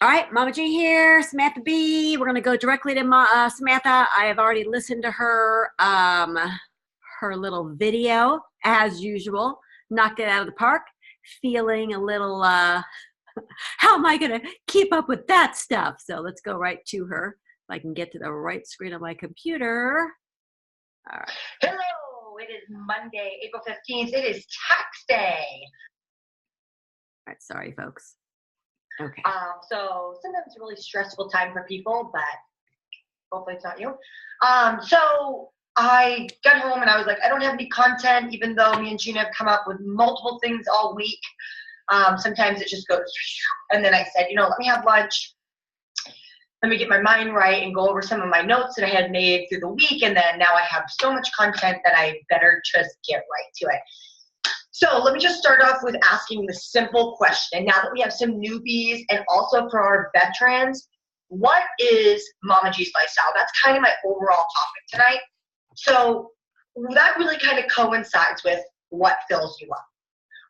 All right, Mama G here, Samantha B. We're going to go directly to Samantha. I have already listened to her little video, as usual. Knocked it out of the park. Feeling a little, how am I going to keep up with that stuff? So let's go right to her. If I can get to the right screen of my computer. All right. Hello, it is Monday, April 15th. It is tax day. All right, sorry, folks. Okay. So sometimes it's a really stressful time for people, but hopefully it's not you. So I got home and I was like, I don't have any content, even though me and Gina have come up with multiple things all week. Sometimes it just goes, and then I said, let me have lunch. Let me get my mind right and go over some of my notes that I had made through the week. And then now I have so much content that I better just get right to it. So let me just start off with asking the simple question. Now that we have some newbies and also for our veterans, what is Mama G's lifestyle? That's kind of my overall topic tonight. So that really kind of coincides with what fills you up.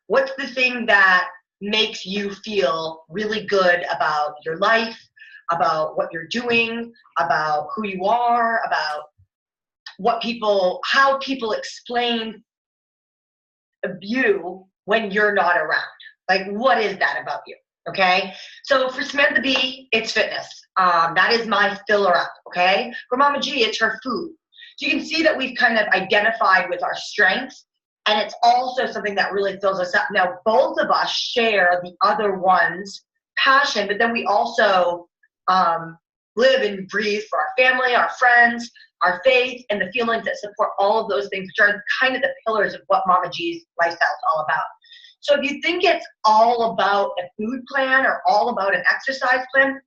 What's the thing that makes you feel really good about your life, about what you're doing, about who you are, about how people explain you when you're not around. Like, what is that about you? Okay. So for Samantha B, it's fitness. That is my filler up. Okay. For Mama G, it's her food. So you can see that we've kind of identified with our strengths, and it's also something that really fills us up. Now, both of us share the other one's passion, but then we also live and breathe for our family, our friends, our faith, and the feelings that support all of those things, which are kind of the pillars of what Mama G's lifestyle is all about. So if you think it's all about a food plan or all about an exercise plan,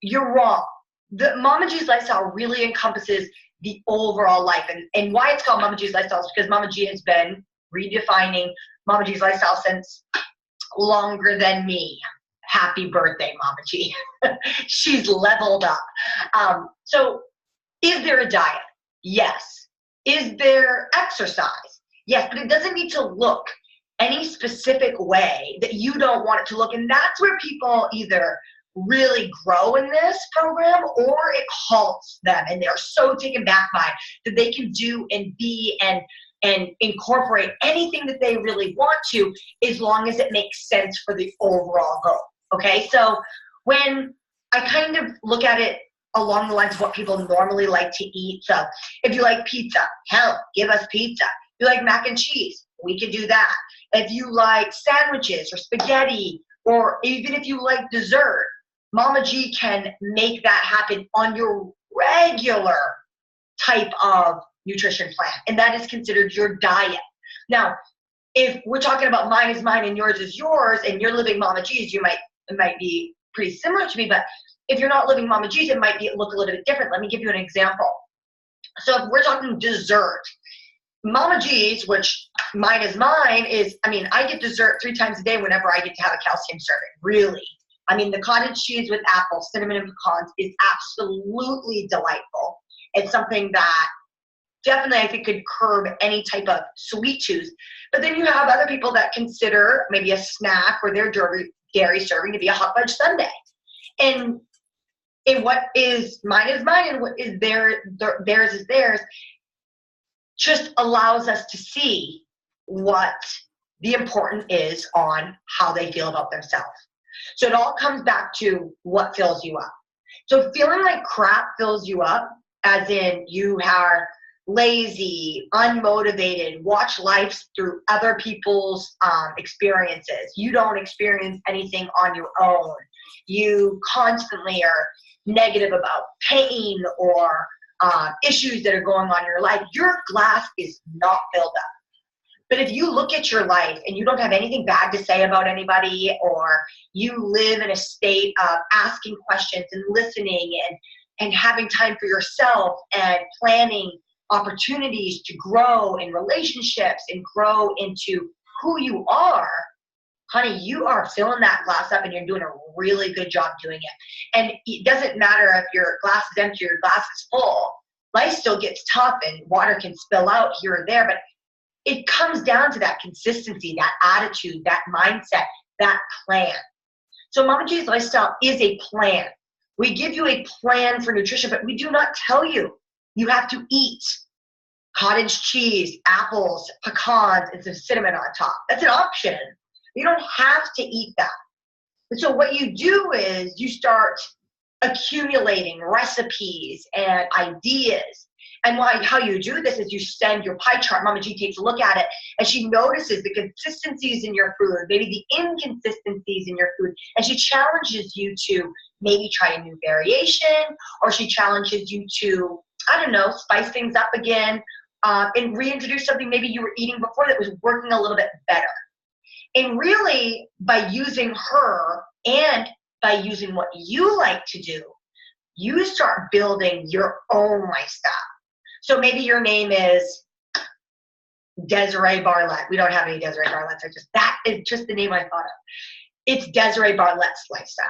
you're wrong. The Mama G's lifestyle really encompasses the overall life. And why it's called Mama G's lifestyle is because Mama G has been redefining Mama G's lifestyle since longer than me. Happy birthday, Mama G. She's leveled up. So is there a diet? Yes. Is there exercise? Yes, but it doesn't need to look any specific way that you don't want it to look. And that's where people either really grow in this program or it halts them. And they're so taken back by that they can do and be and incorporate anything that they really want to, as long as it makes sense for the overall goal. Okay, so when I kind of look at it along the lines of what people normally like to eat, so if you like pizza, hell, give us pizza. If you like mac and cheese, we can do that. If you like sandwiches or spaghetti, or even if you like dessert, Mama G can make that happen on your regular type of nutrition plan, and that is considered your diet. Now, if we're talking about mine is mine and yours is yours, and you're living Mama G's, it might be pretty similar to me, but if you're not living Mama G's, it might look a little bit different. Let me give you an example. So if we're talking dessert, Mama G's, which mine is mine, I get dessert 3 times a day whenever I get to have a calcium serving, really. The cottage cheese with apples, cinnamon, and pecans is absolutely delightful. It's something that definitely I think could curb any type of sweet tooth. But then you have other people that consider maybe a snack or their dairy serving to be a hot fudge sundae. And what is mine, and what is theirs is theirs, just allows us to see what the important is on how they feel about themselves. So it all comes back to what fills you up. So feeling like crap fills you up, as in you are lazy, unmotivated, watch life through other people's experiences. You don't experience anything on your own. You constantly are negative about pain or issues that are going on in your life. Your glass is not filled up. But if you look at your life and you don't have anything bad to say about anybody, or you live in a state of asking questions and listening and having time for yourself and planning opportunities to grow in relationships and grow into who you are, honey, you are filling that glass up and you're doing a really good job doing it. And it doesn't matter if your glass is empty or your glass is full. Life still gets tough and water can spill out here or there, but it comes down to that consistency, that attitude, that mindset, that plan. So Mama G's lifestyle is a plan. We give you a plan for nutrition, but we do not tell you you have to eat cottage cheese, apples, pecans, and some cinnamon on top. That's an option. You don't have to eat that. And so what you do is you start accumulating recipes and ideas. And how you do this is you send your pie chart. Mama G takes a look at it, and she notices the consistencies in your food, maybe the inconsistencies in your food, and she challenges you to maybe try a new variation, or she challenges you to, I don't know, spice things up again, and reintroduce something maybe you were eating before that was working a little bit better. And really, by using her and by using what you like to do, you start building your own lifestyle. So maybe your name is Desiree Barlett. We don't have any Desiree Barletts. That is just the name I thought of. It's Desiree Barlett's lifestyle,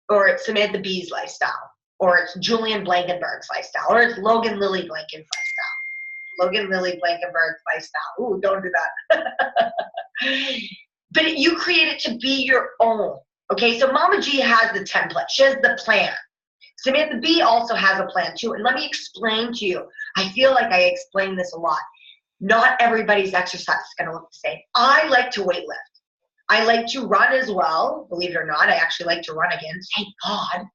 or it's Samantha B's lifestyle, or it's Julian Blankenberg's lifestyle, or it's Logan Lily Blanken's lifestyle. Logan Lily Blankenberg's lifestyle. Ooh, don't do that. But you create it to be your own. Okay, so Mama G has the template. She has the plan. Samantha B also has a plan too. And let me explain to you. I feel like I explain this a lot. Not everybody's exercise is going to look the same. I like to weightlift. I like to run as well. Believe it or not, I actually like to run again. Thank God.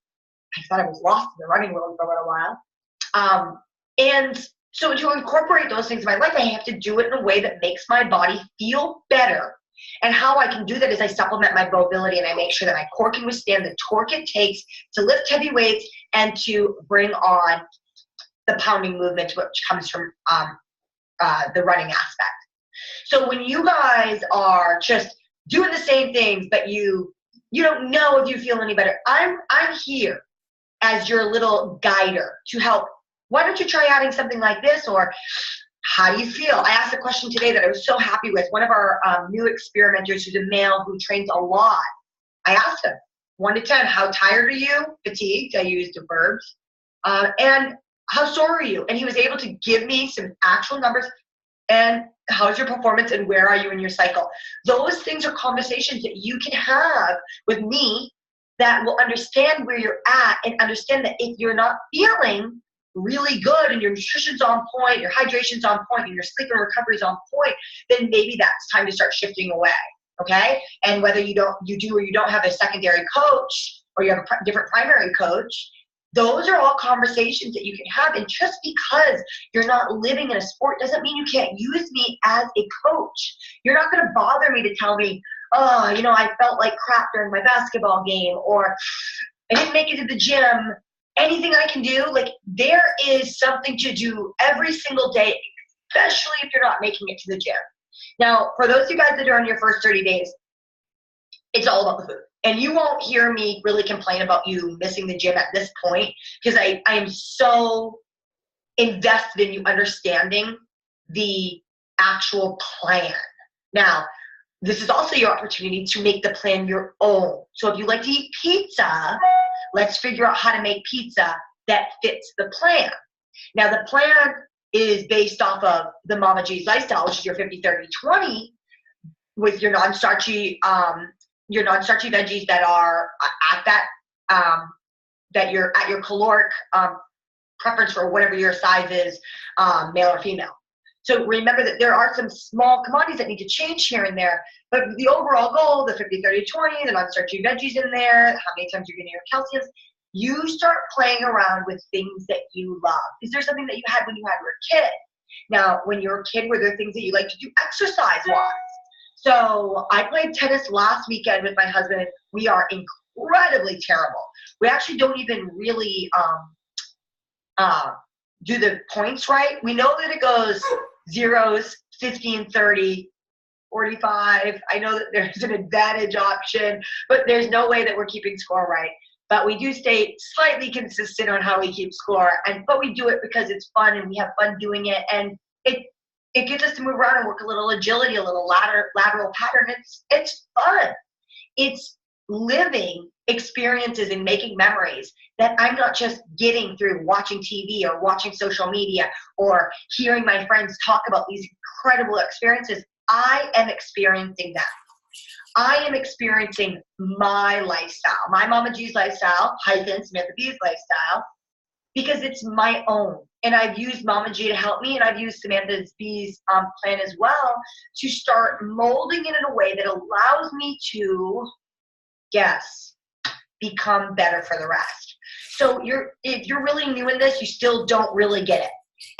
I thought I was lost in the running world for a little while. And so to incorporate those things in my life, I have to do it in a way that makes my body feel better. And how I can do that is I supplement my mobility, and I make sure that my core can withstand the torque it takes to lift heavy weights and to bring on the pounding movement, which comes from the running aspect. So when you guys are just doing the same things, but you don't know if you feel any better, I'm here as your little guider to help. Why don't you try adding something like this? Or how do you feel? I asked a question today that I was so happy with. One of our new experimenters, who's a male who trains a lot, I asked him, 1 to 10, how tired are you? Fatigued, I used the verbs. And how sore are you? And he was able to give me some actual numbers. And how's your performance, and where are you in your cycle? Those things are conversations that you can have with me that will understand where you're at, and understand that if you're not feeling really good and your nutrition's on point, your hydration's on point, and your sleep and recovery is on point, then maybe that's time to start shifting away. Okay? And whether you do or you don't have a secondary coach, or you have a different primary coach, those are all conversations that you can have. And just because you're not living in a sport doesn't mean you can't use me as a coach. You're not going to bother me to tell me, oh, I felt like crap during my basketball game, or I didn't make it to the gym. Anything I can do, like, there is something to do every single day, especially if you're not making it to the gym. Now, for those of you guys that are on your first 30 days, it's all about the food. And you won't hear me really complain about you missing the gym at this point, because I am so invested in you understanding the actual plan. Now, this is also your opportunity to make the plan your own. So if you like to eat pizza, let's figure out how to make pizza that fits the plan. Now, the plan is based off of the Mama G's lifestyle, which is your 50-30-20, with your non-starchy veggies that are at that you're at your caloric preference for whatever your size is, male or female. So remember that there are some small commodities that need to change here and there, but the overall goal, the 50-30-20, the non-starchy veggies in there, how many times you're getting your calciums, you start playing around with things that you love. Is there something that you had when you were a kid? Now, when you were a kid, were there things that you like to do exercise-wise? So I played tennis last weekend with my husband. We are incredibly terrible. We actually don't even really do the points right. We know that it goes zeros, 15, 30, 45. I know that there's an advantage option, but there's no way that we're keeping score right. But we do stay slightly consistent on how we keep score, but we do it because it's fun and we have fun doing it, and it gets us to move around and work a little agility, a little lateral pattern. It's fun. It's living experiences and making memories that I'm not just getting through watching TV or watching social media or hearing my friends talk about these incredible experiences. I am experiencing that. I am experiencing my lifestyle, my Mama G's lifestyle, hyphen Samantha B's lifestyle, because it's my own. And I've used Mama G to help me, and I've used Samantha B's plan as well to start molding it in a way that allows me to, yes, become better for the rest. So if you're really new in this, you still don't really get it.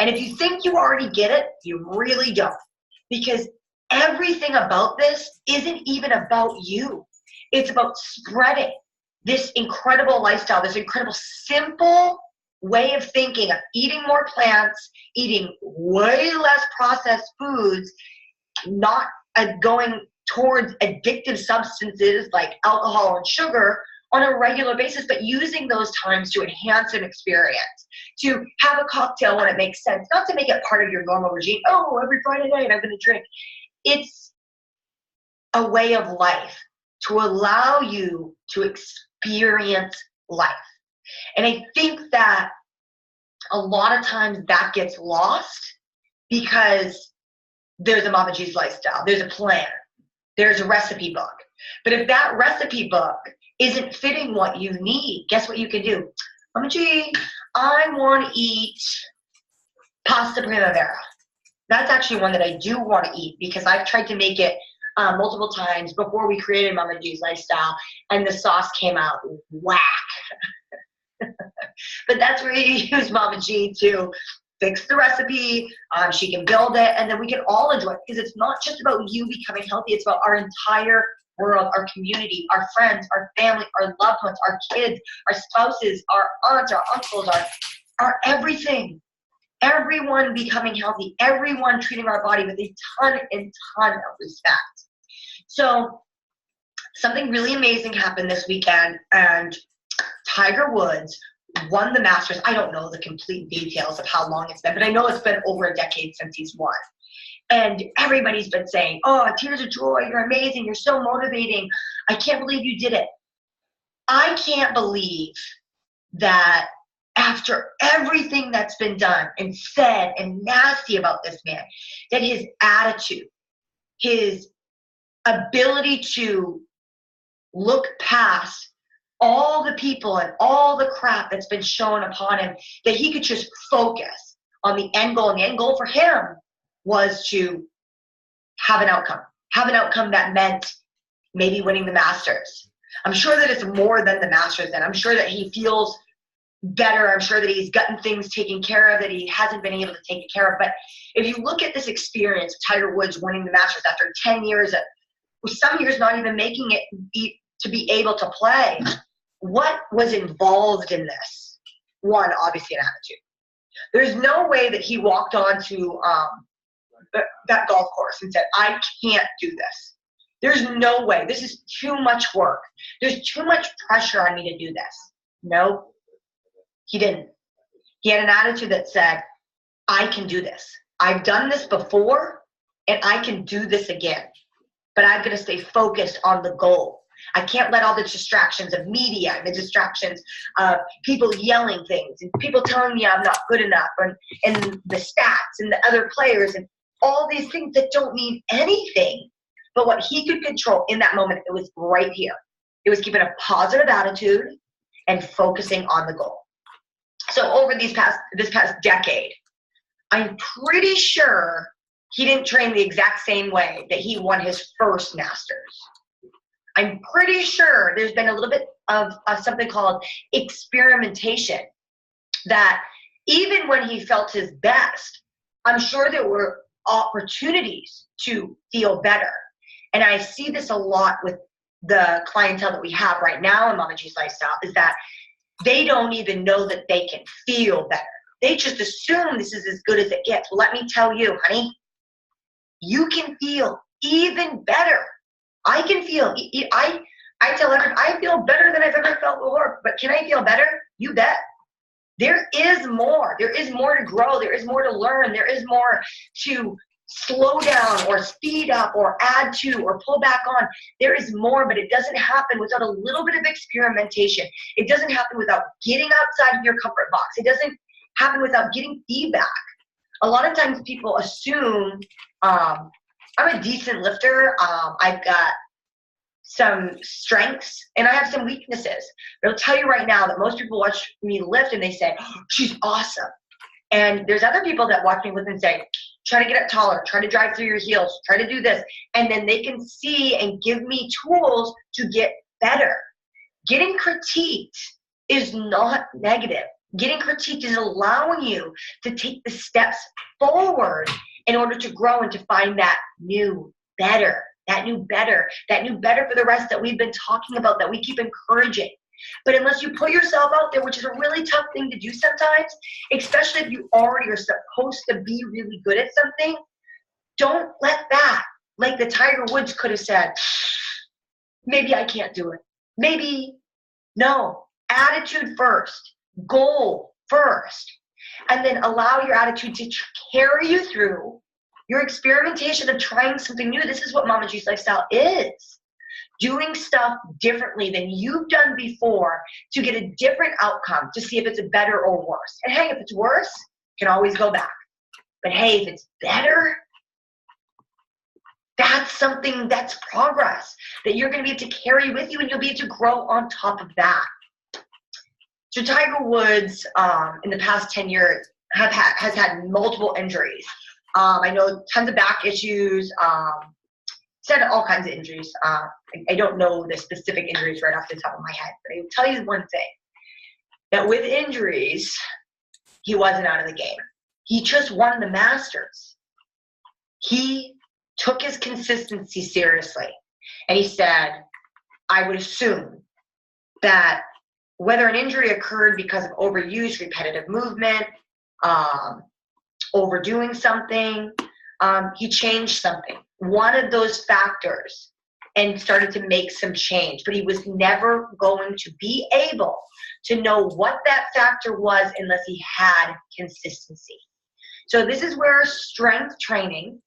And if you think you already get it, you really don't. Because everything about this isn't even about you. It's about spreading this incredible lifestyle, this incredible simple way of thinking of eating more plants, eating way less processed foods, not going towards addictive substances like alcohol and sugar on a regular basis, but using those times to enhance an experience, to have a cocktail when it makes sense, not to make it part of your normal regime. Oh, every Friday night I'm going to drink. It's a way of life to allow you to experience life. And I think that a lot of times that gets lost because there's a Mama G's lifestyle, there's a plan, there's a recipe book. But if that recipe book isn't fitting what you need, guess what you can do? Mama G, I want to eat pasta primavera. That's actually one that I do want to eat because I've tried to make it multiple times before we created Mama G's lifestyle, and the sauce came out whack. But that's where you use Mama G to fix the recipe. She can build it, and then we can all enjoy it because it's not just about you becoming healthy. It's about our entire world, our community, our friends, our family, our loved ones, our kids, our spouses, our aunts, our uncles, our everything. Everyone becoming healthy, everyone treating our body with a ton and ton of respect. So something really amazing happened this weekend, and Tiger Woods won the Masters. I don't know the complete details of how long it's been, but I know it's been over a decade since he's won. And everybody's been saying, oh, tears of joy, you're amazing, you're so motivating. I can't believe you did it. I can't believe that after everything that's been done and said and nasty about this man, that his attitude, his ability to look past all the people and all the crap that's been shown upon him, that he could just focus on the end goal. And the end goal for him was to have an outcome that meant maybe winning the Masters. I'm sure that it's more than the Masters, and I'm sure that he feels better. I'm sure that he's gotten things taken care of that he hasn't been able to take care of. But if you look at this experience of Tiger Woods winning the Masters after 10 years, some years not even making it to be able to play, what was involved in this? One, obviously an attitude. There's no way that he walked onto that golf course and said, I can't do this. There's no way. This is too much work. There's too much pressure on me to do this. No. He didn't. He had an attitude that said, I can do this. I've done this before, and I can do this again. But I'm going to stay focused on the goal. I can't let all the distractions of media and the distractions of people yelling things and people telling me I'm not good enough and the stats and the other players and all these things that don't mean anything. But what he could control in that moment, it was right here. It was keeping a positive attitude and focusing on the goal. So over this past decade, I'm pretty sure he didn't train the exact same way that he won his first Masters. I'm pretty sure there's been a little bit of something called experimentation, that even when he felt his best, I'm sure there were opportunities to feel better. And I see this a lot with the clientele that we have right now in Mama G's lifestyle, is that they don't even know that they can feel better. They just assume this is as good as it gets. Well, let me tell you, honey, you can feel even better. I can feel, I tell everyone, I feel better than I've ever felt before, but can I feel better? You bet. There is more. There is more to grow. There is more to learn. There is more to slow down or speed up or add to or pull back on. There is more, but it doesn't happen without a little bit of experimentation. It doesn't happen without getting outside of your comfort box. It doesn't happen without getting feedback. A lot of times people assume, I'm a decent lifter. I've got some strengths, and I have some weaknesses. But I'll tell you right now that most people watch me lift and they say, oh, she's awesome. And there's other people that watch me lift and say, try to get up taller, try to drive through your heels, try to do this. And then they can see and give me tools to get better. Getting critiqued is not negative. Getting critiqued is allowing you to take the steps forward in order to grow and to find that new better, that new better for the rest that we've been talking about, that we keep encouraging. But unless you put yourself out there, which is a really tough thing to do sometimes, especially if you already are supposed to be really good at something, don't let that, like the Tiger Woods could have said, maybe I can't do it. Maybe, no. Attitude first. Goal first. And then allow your attitude to carry you through your experimentation of trying something new. This is what Mama G's lifestyle is. Doing stuff differently than you've done before to get a different outcome, to see if it's better or worse. And hey, if it's worse, you can always go back. But hey, if it's better, that's something, that's progress that you're going to be able to carry with you, and you'll be able to grow on top of that. So Tiger Woods, in the past 10 years, has had multiple injuries. I know tons of back issues. He's had all kinds of injuries. I don't know the specific injuries right off the top of my head, but I will tell you one thing, that with injuries, he wasn't out of the game. He just won the Masters. He took his consistency seriously, and he said, I would assume that whether an injury occurred because of overuse, repetitive movement, overdoing something, he changed something, one of those factors, and started to make some change. But he was never going to be able to know what that factor was unless he had consistency. So this is where strength training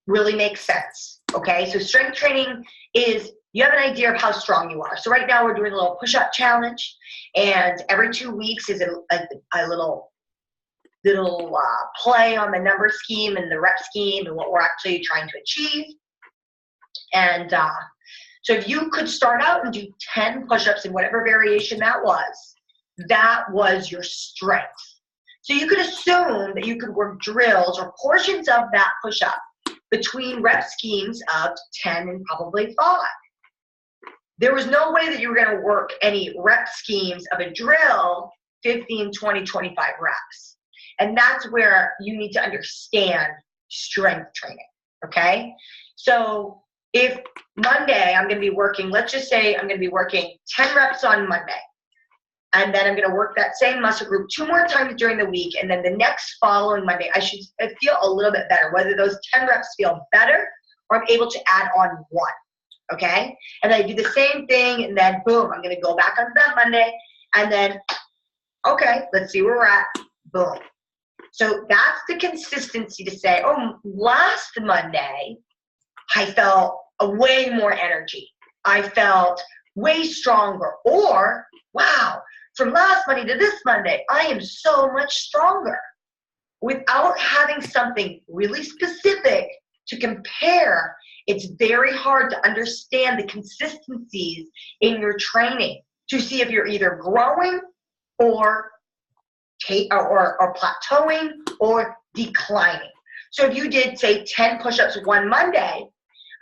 really makes sense, okay? So strength training is, you have an idea of how strong you are. So right now we're doing a little push-up challenge, and every 2 weeks is a little play on the number scheme and the rep scheme and what we're actually trying to achieve. And so if you could start out and do 10 push-ups in whatever variation that was your strength. So you could assume that you could work drills or portions of that push-up between rep schemes of 10 and probably 5. There was no way that you were going to work any rep schemes of a drill 15, 20, 25 reps. And that's where you need to understand strength training, okay? So if Monday I'm going to be working, let's just say I'm going to be working 10 reps on Monday, and then I'm going to work that same muscle group 2 more times during the week, and then the next following Monday I should feel a little bit better, whether those 10 reps feel better or I'm able to add on 1, okay? And I do the same thing, and then boom, I'm going to go back onto that Monday, and then, okay, let's see where we're at, boom. So that's the consistency to say, oh, last Monday, I felt way more energy. I felt way stronger. Or, wow, from last Monday to this Monday, I am so much stronger. Without having something really specific to compare, it's very hard to understand the consistencies in your training to see if you're either growing or plateauing or declining. So if you did, say, 10 push-ups one Monday,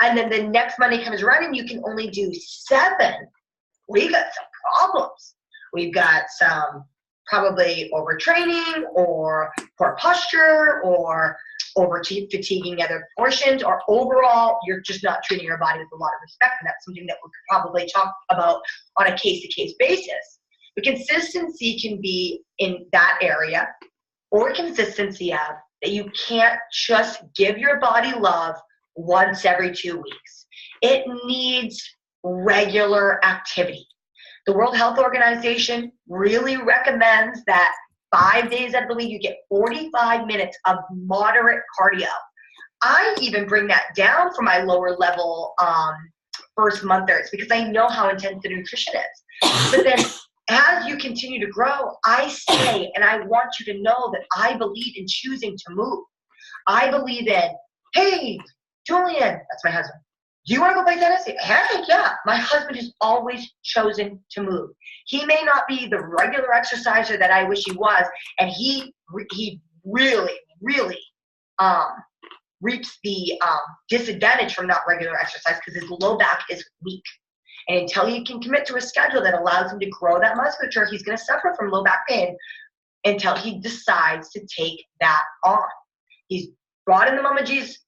and then the next Monday comes around and you can only do 7, we got some problems. We've got some probably overtraining or poor posture or over fatiguing other portions, or overall you're just not treating your body with a lot of respect, and that's something that we could probably talk about on a case-to-case basis. But consistency can be in that area, or consistency of that you can't just give your body love once every 2 weeks. It needs regular activity. The World Health Organization really recommends that 5 days out of the week you get 45 minutes of moderate cardio. I even bring that down for my lower level first monthers because I know how intense the nutrition is. But then as you continue to grow, I say, and I want you to know that I believe in choosing to move. I believe in, hey, Julian, that's my husband. Do you want to go play tennis? Heck yeah. My husband has always chosen to move. He may not be the regular exerciser that I wish he was, and he really, really reaps the disadvantage from not regular exercise because his low back is weak. And until he can commit to a schedule that allows him to grow that musculature, he's going to suffer from low back pain until he decides to take that on. He's brought in the Mama G's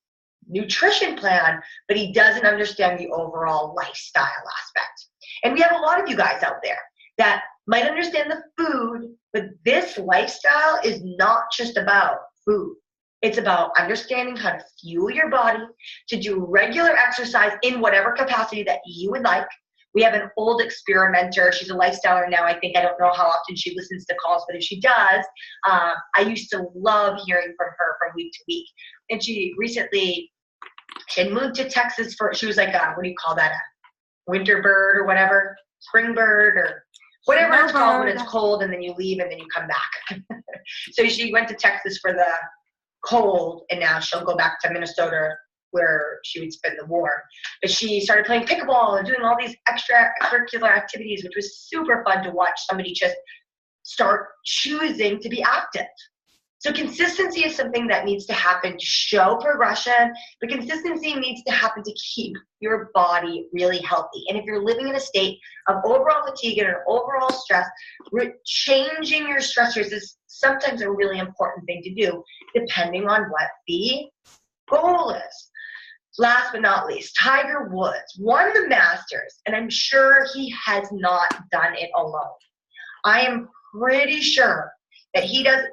nutrition plan, but he doesn't understand the overall lifestyle aspect. And we have a lot of you guys out there that might understand the food, but this lifestyle is not just about food. It's about understanding how to fuel your body, to do regular exercise in whatever capacity that you would like. We have an old experimenter. She's a lifestyler now. I don't know how often she listens to calls, but if she does, I used to love hearing from her from week to week. And she had moved to Texas she was like, what do you call that? A winter bird or whatever? Spring bird or whatever it's called when it's cold and then you leave and then you come back. So she went to Texas for the cold and now she'll go back to Minnesota where she would spend the warm. But she started playing pickleball and doing all these extracurricular activities, which was super fun to watch somebody just start choosing to be active. So consistency is something that needs to happen to show progression, but consistency needs to happen to keep your body really healthy. And if you're living in a state of overall fatigue and overall stress, changing your stressors is sometimes a really important thing to do, depending on what the goal is. Last but not least, Tiger Woods won the Masters, and I'm sure he has not done it alone. I am pretty sure that he doesn't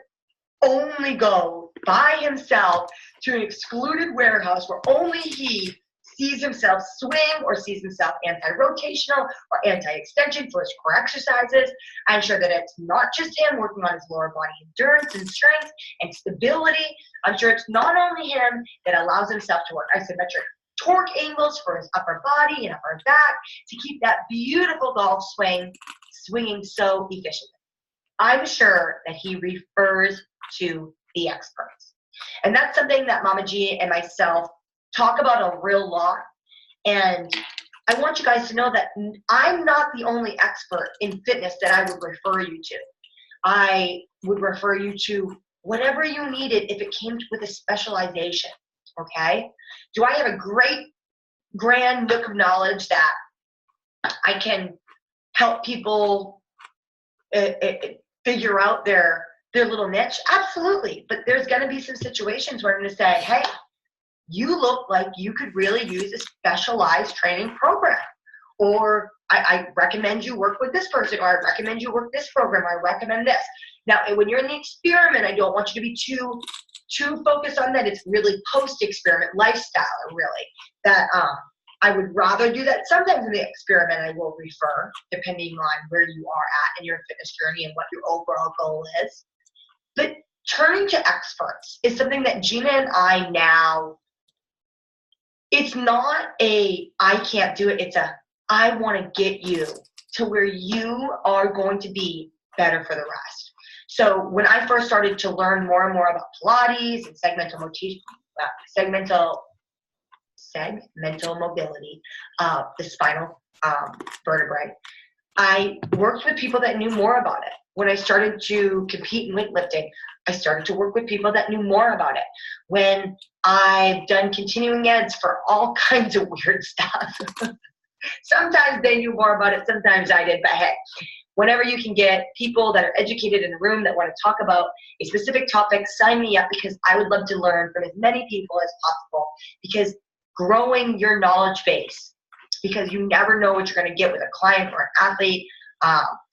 only go by himself to an excluded warehouse where only he sees himself swing or sees himself anti-rotational or anti-extension for his core exercises. I'm sure that it's not just him working on his lower body endurance and strength and stability. I'm sure it's not only him that allows himself to work isometric torque angles for his upper body and upper back to keep that beautiful golf swing swinging so efficiently. I'm sure that he refers to the experts. And that's something that Mama G and myself talk about a real lot. And I want you guys to know that I'm not the only expert in fitness that I would refer you to. I would refer you to whatever you needed if it came with a specialization, okay? Do I have a great grand nook of knowledge that I can help people figure out their little niche? Absolutely. But there's going to be some situations where I'm going to say, hey, you look like you could really use a specialized training program. Or I recommend you work with this person, or I recommend you work this program, or I recommend this. Now, when you're in the experiment, I don't want you to be too focused on that. It's really post-experiment lifestyle, really. That I would rather do that. Sometimes in the experiment, I will refer, depending on where you are at in your fitness journey and what your overall goal is. But turning to experts is something that Gina and I now, it's not a I can't do it, it's a I want to get you to where you are going to be better for the rest. So when I first started to learn more and more about Pilates and segmental mobility of the spinal vertebrae, I worked with people that knew more about it. When I started to compete in weightlifting, I started to work with people that knew more about it. When I've done continuing eds for all kinds of weird stuff, sometimes they knew more about it, sometimes I did, but hey, whenever you can get people that are educated in a room that want to talk about a specific topic, sign me up, because I would love to learn from as many people as possible, because growing your knowledge base, because you never know what you're going to get with a client or an athlete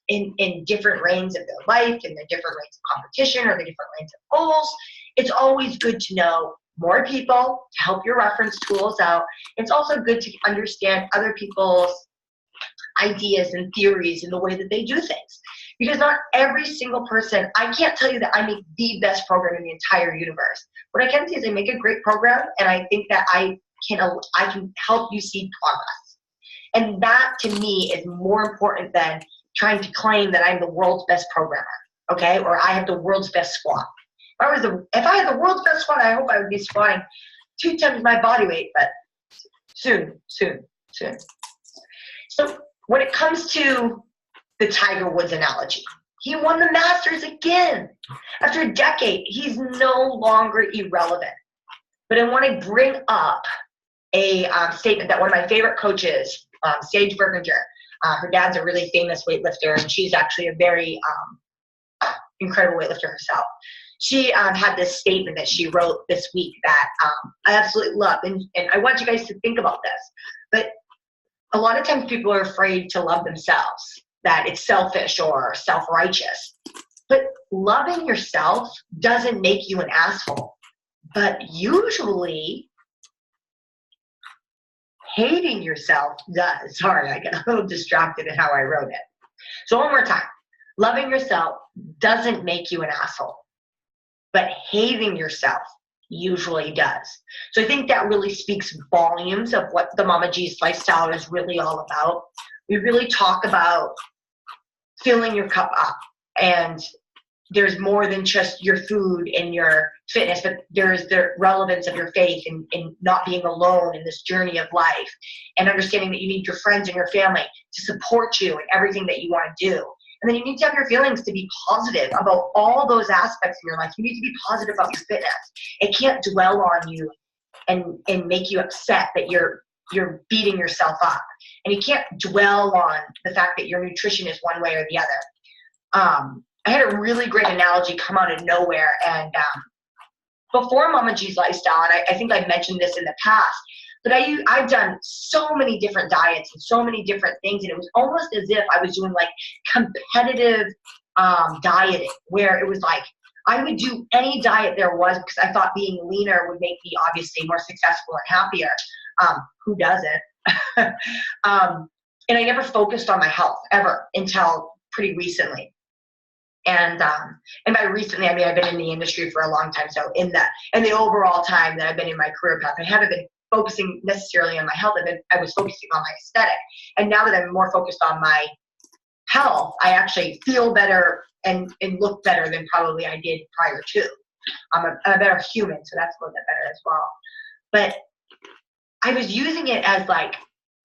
in different reigns of their life, in the different reigns of competition or the different reigns of goals. It's always good to know more people to help your reference tools out. It's also good to understand other people's ideas and theories and the way that they do things. Because not every single person, I can't tell you that I make the best program in the entire universe. What I can say is I make a great program, and I think that I can help you see progress. And that to me is more important than trying to claim that I'm the world's best programmer, okay? Or I have the world's best squat. If I had the world's best squat, I hope I would be squatting 2 times my body weight, but Soon, soon, soon. So when it comes to the Tiger Woods analogy, he won the Masters again. After a decade, he's no longer irrelevant. But I want to bring up a statement that one of my favorite coaches, Sage Berginger, her dad's a really famous weightlifter, and she's actually a very incredible weightlifter herself. She had this statement that she wrote this week that I absolutely love, and I want you guys to think about this. But a lot of times people are afraid to love themselves, that it's selfish or self-righteous. But loving yourself doesn't make you an asshole. But usually, hating yourself does. Sorry, I got a little distracted in how I wrote it. So one more time. Loving yourself doesn't make you an asshole. But hating yourself usually does. So I think that really speaks volumes of what the Mama G's lifestyle is really all about. We really talk about filling your cup up, and there's more than just your food and your fitness, but there's the relevance of your faith and not being alone in this journey of life, and understanding that you need your friends and your family to support you in everything that you want to do. And then you need to have your feelings to be positive about all those aspects in your life. You need to be positive about your fitness. It can't dwell on you and make you upset that you're beating yourself up. And you can't dwell on the fact that your nutrition is one way or the other. I had a really great analogy come out of nowhere. And before Mama G's lifestyle, and I think I mentioned this in the past, but I've done so many different diets and so many different things, and it was almost as if I was doing like competitive dieting, where it was like I would do any diet there was because I thought being leaner would make me obviously more successful and happier. Who doesn't? And I never focused on my health ever until pretty recently. And by recently, I mean, I've been in the industry for a long time. So in the overall time that I've been in my career path, I haven't been focusing necessarily on my health. I was focusing on my aesthetic. And now that I'm more focused on my health, I actually feel better and look better than probably I did prior to. I'm a better human, so that's a little bit better as well. But I was using it as like,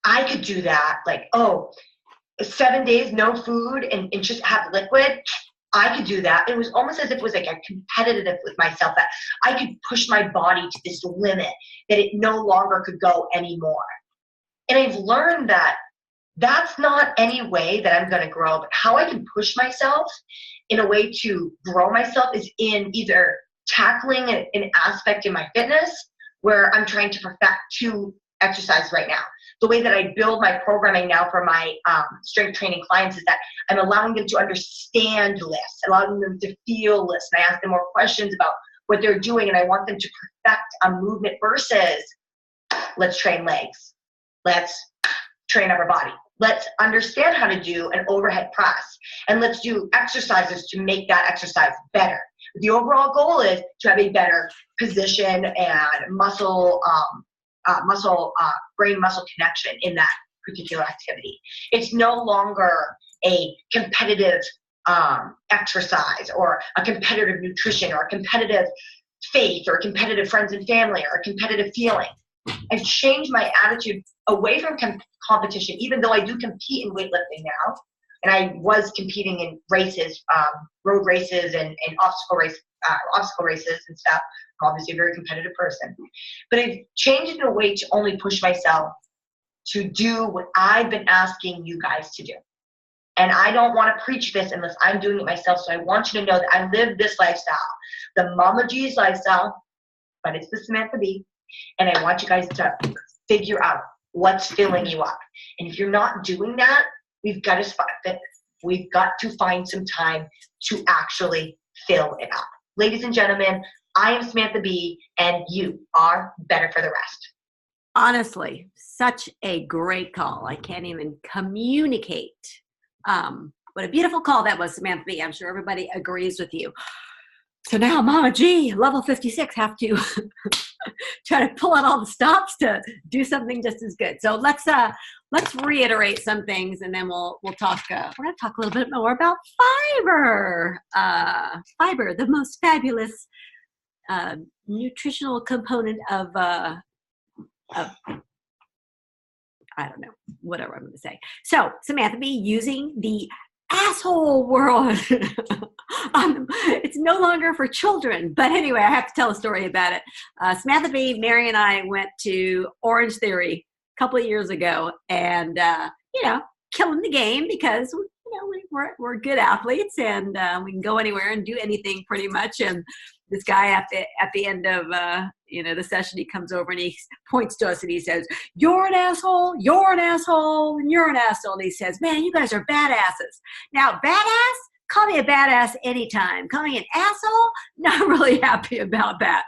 I could do that. Like, 7 days, no food and just have liquid. I could do that. It was almost as if it was like a competitive with myself, that I could push my body to this limit that it no longer could go anymore. And I've learned that that's not any way that I'm going to grow, but how I can push myself in a way to grow myself is in either tackling an aspect in my fitness where I'm trying to perfect to exercise right now. The way that I build my programming now for my strength training clients is that I'm allowing them to understand lists, allowing them to feel lists. And I ask them more questions about what they're doing, and I want them to perfect a movement versus let's train legs. Let's train upper body. Let's understand how to do an overhead press, and let's do exercises to make that exercise better. The overall goal is to have a better position and brain-muscle connection in that particular activity. It's no longer a competitive exercise or a competitive nutrition or a competitive faith or competitive friends and family or a competitive feeling. I've changed my attitude away from competition, even though I do compete in weightlifting now. And I was competing in races, road races and obstacle races and stuff. I'm obviously a very competitive person. But I've changed it in a way to only push myself to do what I've been asking you guys to do. And I don't want to preach this unless I'm doing it myself. So I want you to know that I live this lifestyle, the Mama G's lifestyle, but it's the Samantha B. And I want you guys to figure out what's filling you up. And if you're not doing that, we've got to find some time to actually fill it up. Ladies and gentlemen, I am Samantha B, and you are better for the rest. Honestly, such a great call. I can't even communicate. What a beautiful call that was, Samantha B. I'm sure everybody agrees with you. So now, Mama G, level 56, have to try to pull out all the stops to do something just as good. So let's reiterate some things, and then we'll talk. We're going to talk a little bit more about fiber. Fiber, the most fabulous nutritional component of I don't know, whatever I'm going to say. So Samantha B, using the asshole world. It's no longer for children, but anyway, I have to tell a story about it. Samantha B, Mary and I went to Orange Theory a couple of years ago, and killing the game because we're good athletes, and we can go anywhere and do anything pretty much. And this guy at the end of the session, he comes over and he points to us and he says, "You're an asshole, you're an asshole, and you're an asshole." And he says, "Man, you guys are badasses." Now, badass, call me a badass anytime. Call me an asshole, not really happy about that.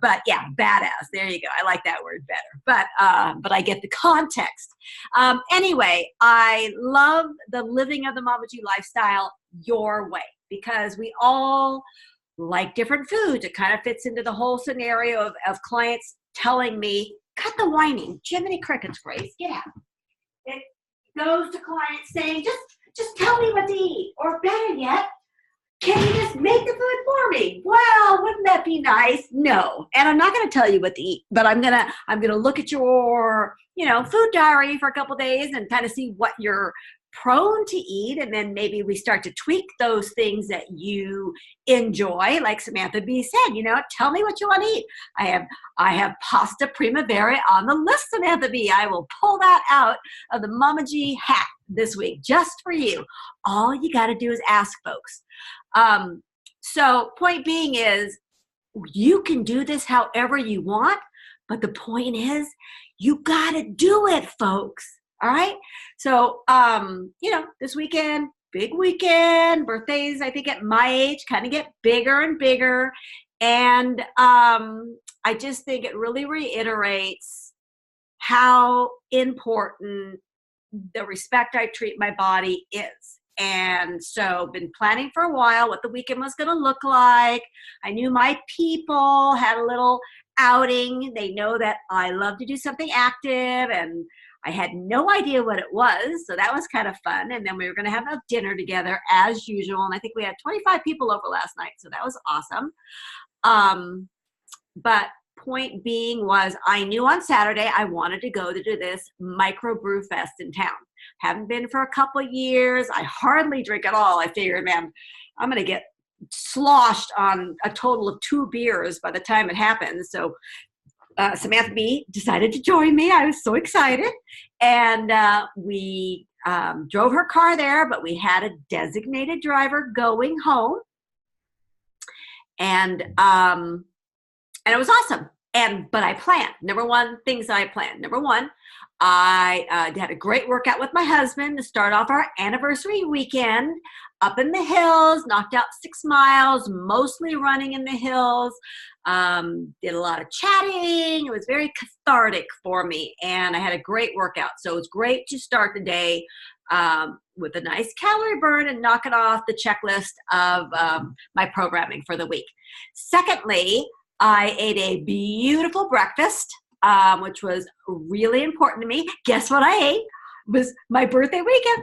But yeah, badass. There you go. I like that word better. But I get the context. Anyway, I love the living of the Mama G lifestyle your way, because we all like different foods. It kind of fits into the whole scenario of clients telling me, "Cut the whining. Jiminy Crickets, Grace, get out." It goes to clients saying, just tell me what to eat, or better yet, can you just make the food for me? Well, wouldn't that be nice? No. And I'm not going to tell you what to eat, but I'm going to look at your, food diary for a couple of days and kind of see what you're prone to eat, and then maybe we start to tweak those things that you enjoy. Like Samantha B said, tell me what you want to eat. I have pasta primavera on the list, Samantha B. I will pull that out of the Mama G hat this week just for you. All you got to do is ask, folks. So point being is, you can do this however you want, but the point is, you got to do it, folks. All right. So, this weekend, big weekend, birthdays, I think at my age kind of get bigger and bigger. And I just think it really reiterates how important the respect I treat my body is. And so been planning for a while what the weekend was going to look like. I knew my people had a little outing. They know that I love to do something active, and I had no idea what it was, so that was kind of fun. And then we were going to have a dinner together as usual, and I think we had 25 people over last night, so that was awesome. But point being was, I knew on Saturday I wanted to go to do this microbrew fest in town. Haven't been for a couple of years. I hardly drink at all. I figured, man, I'm going to get sloshed on a total of 2 beers by the time it happens. So Samantha B decided to join me. I was so excited. And we drove her car there, but we had a designated driver going home. And it was awesome. But I planned. Things I planned. Number one, I had a great workout with my husband to start off our anniversary weekend up in the hills, knocked out 6 miles, mostly running in the hills. Did a lot of chatting. It was very cathartic for me, and I had a great workout. So it was great to start the day with a nice calorie burn and knock it off the checklist of my programming for the week. Secondly, I ate a beautiful breakfast, which was really important to me. Guess what I ate? It was my birthday weekend.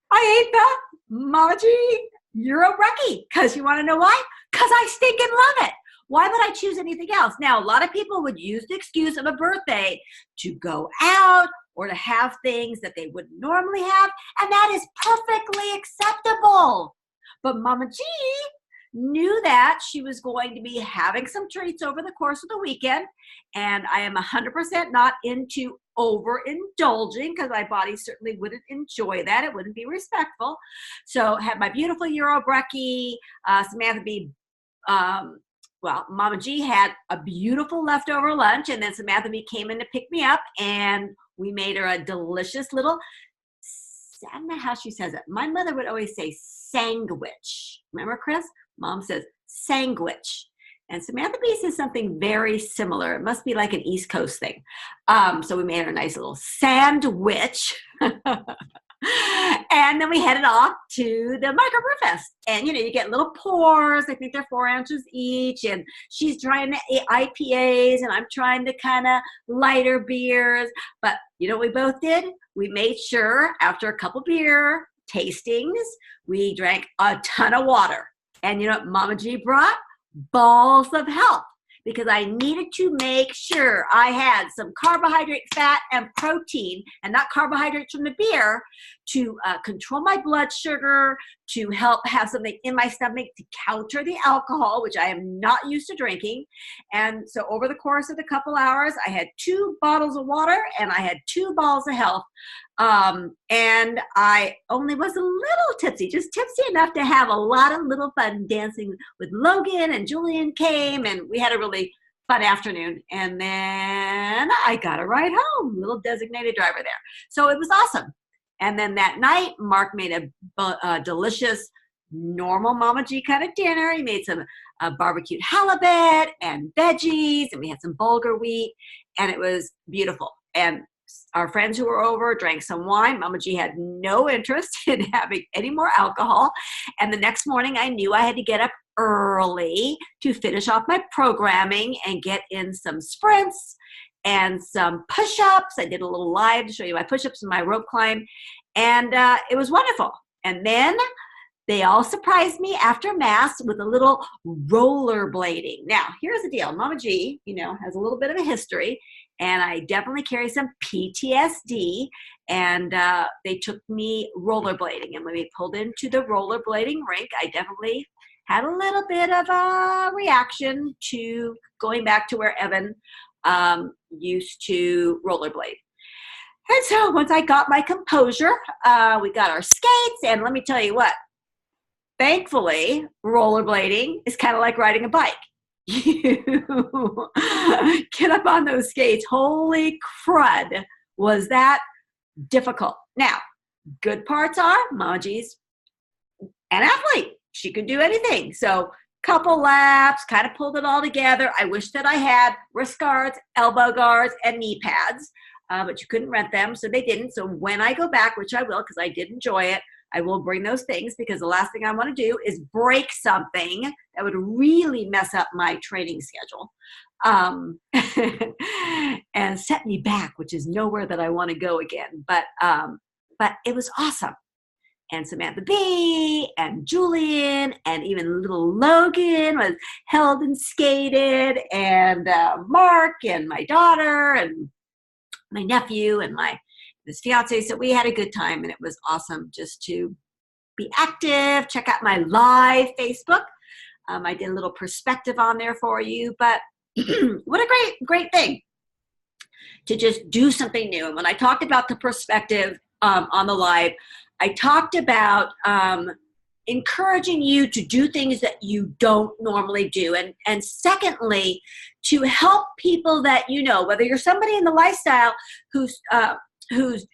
I ate the Mama G Euro Brekkie. Because you want to know why? Because I stinking love it. Why would I choose anything else? Now, a lot of people would use the excuse of a birthday to go out or to have things that they wouldn't normally have, and that is perfectly acceptable. But Mama G knew that she was going to be having some treats over the course of the weekend, and I am 100% not into overindulging, because my body certainly wouldn't enjoy that. It wouldn't be respectful. So had my beautiful Euro Brekkie. Samantha B, Mama G had a beautiful leftover lunch, and then Samantha B came in to pick me up, and we made her a delicious little, I don't know how she says it. My mother would always say sandwich. Remember, Chris? Mom says sandwich. And Samantha B says something very similar. It must be like an East Coast thing. So we made her a nice little sandwich. And then we headed off to the Microbrew Fest. And, you get little pours. I think they're 4 ounces each. And she's trying the IPAs, and I'm trying the kind of lighter beers. But you know what we both did? We made sure after a couple beer tastings, we drank a ton of water. And you know what Mama G brought? Balls of health. because I needed to make sure I had some carbohydrate, fat, and protein, and not carbohydrates from the beer, to control my blood sugar, to help have something in my stomach to counter the alcohol, which I am not used to drinking. And so over the course of the couple hours, I had 2 bottles of water and I had 2 balls of health. And I only was a little tipsy, just tipsy enough to have a lot of little fun dancing with Logan, and Julian came, and we had a really fun afternoon. And then I got a ride home, little designated driver there. So it was awesome. And then that night, Mark made a delicious, normal Mama G kind of dinner. He made some barbecued halibut and veggies, and we had some bulgur wheat, and it was beautiful. And our friends who were over drank some wine. Mama G had no interest in having any more alcohol. And the next morning, I knew I had to get up early to finish off my programming and get in some sprints and some push-ups. I did a little live to show you my push-ups and my rope climb. And it was wonderful. And then they all surprised me after Mass with a little rollerblading. Now, here's the deal. Mama G, has a little bit of a history, and I definitely carry some PTSD. And they took me rollerblading. And when we pulled into the rollerblading rink, I definitely had a little bit of a reaction to going back to where Evan used to rollerblade. And so once I got my composure, we got our skates, and let me tell you what, thankfully, rollerblading is kind of like riding a bike. You get up on those skates. Holy crud, was that difficult. Now, good parts are Mama G's an athlete. She could do anything. So couple laps, kind of pulled it all together. I wish that I had wrist guards, elbow guards, and knee pads, but you couldn't rent them, so they didn't. So when I go back, which I will because I did enjoy it, I will bring those things, because the last thing I want to do is break something that would really mess up my training schedule and set me back, which is nowhere that I want to go again. But it was awesome. And Samantha B and Julian and even little Logan was held and skated, and Mark and my daughter and my nephew and his fiance. So we had a good time, and it was awesome just to be active. Check out my live Facebook. I did a little perspective on there for you, but what a great thing to just do something new. And when I talked about the perspective on the live, I talked about encouraging you to do things that you don't normally do. And secondly, to help people that whether you're somebody in the lifestyle who's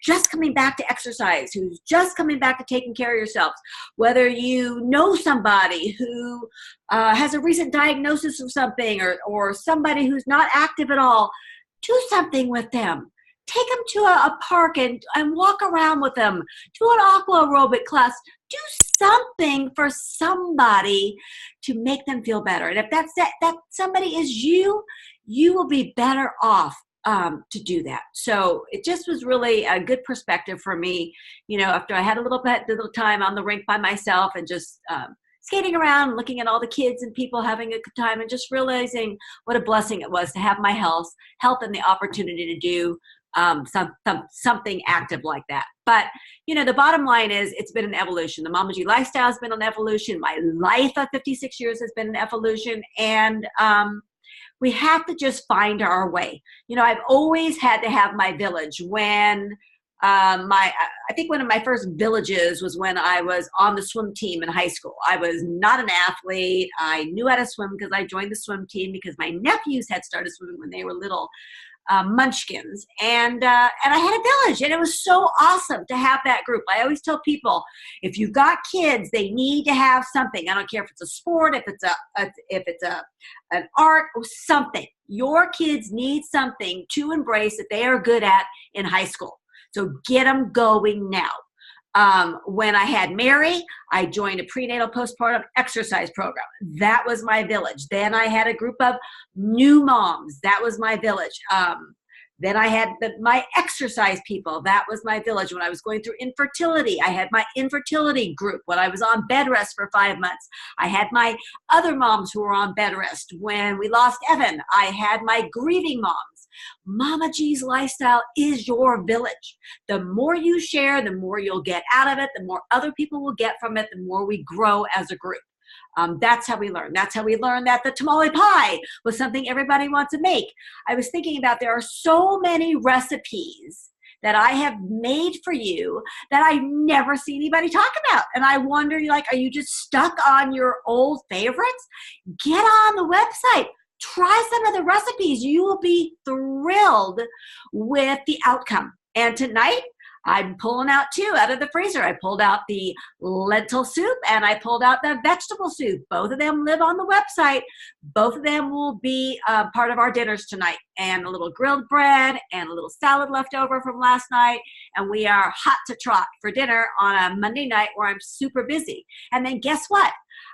just coming back to exercise, who's just coming back to taking care of yourselves, whether you know somebody who has a recent diagnosis of something, or somebody who's not active at all, do something with them. Take them to a park and walk around with them. Do an aqua aerobic class. Do something for somebody to make them feel better. And if that somebody is you will be better off to do that. So it just was really a good perspective for me, after I had a little time on the rink by myself and just skating around, looking at all the kids and people having a good time, and just realizing what a blessing it was to have my health and the opportunity to do something active like that. But the bottom line is, it's been an evolution. The Mama G lifestyle has been an evolution. My life of 56 years has been an evolution, and we have to just find our way. I've always had to have my village. When I think one of my first villages was when I was on the swim team in high school. I was not an athlete. I knew how to swim because I joined the swim team because my nephews had started swimming when they were little munchkins, and I had a village, and it was so awesome to have that group. I always tell people, if you've got kids, they need to have something. I don't care if it's a sport, if it's an art or something. Your kids need something to embrace that they are good at in high school. So get them going now. When I had Mary, I joined a prenatal postpartum exercise program. That was my village. Then I had a group of new moms. That was my village. Then I had my exercise people. That was my village. When I was going through infertility, I had my infertility group. When I was on bed rest for 5 months, I had my other moms who were on bed rest. When we lost Evan, I had my grieving moms. Mama G's lifestyle is your village. The more you share, the more you'll get out of it, the more other people will get from it, the more we grow as a group. That's how we learn. That's how we learn that the tamale pie was something everybody wants to make. I was thinking about there are so many recipes that I have made for you that I never see anybody talk about. And I wonder, like, are you just stuck on your old favorites? Get on the website. Try some of the recipes. You will be thrilled with the outcome. And tonight, I'm pulling out 2 out of the freezer. I pulled out the lentil soup and I pulled out the vegetable soup. Both of them live on the website. Both of them will be part of our dinners tonight. And a little grilled bread and a little salad left over from last night. And we are hot to trot for dinner on a Monday night where I'm super busy. And then guess what?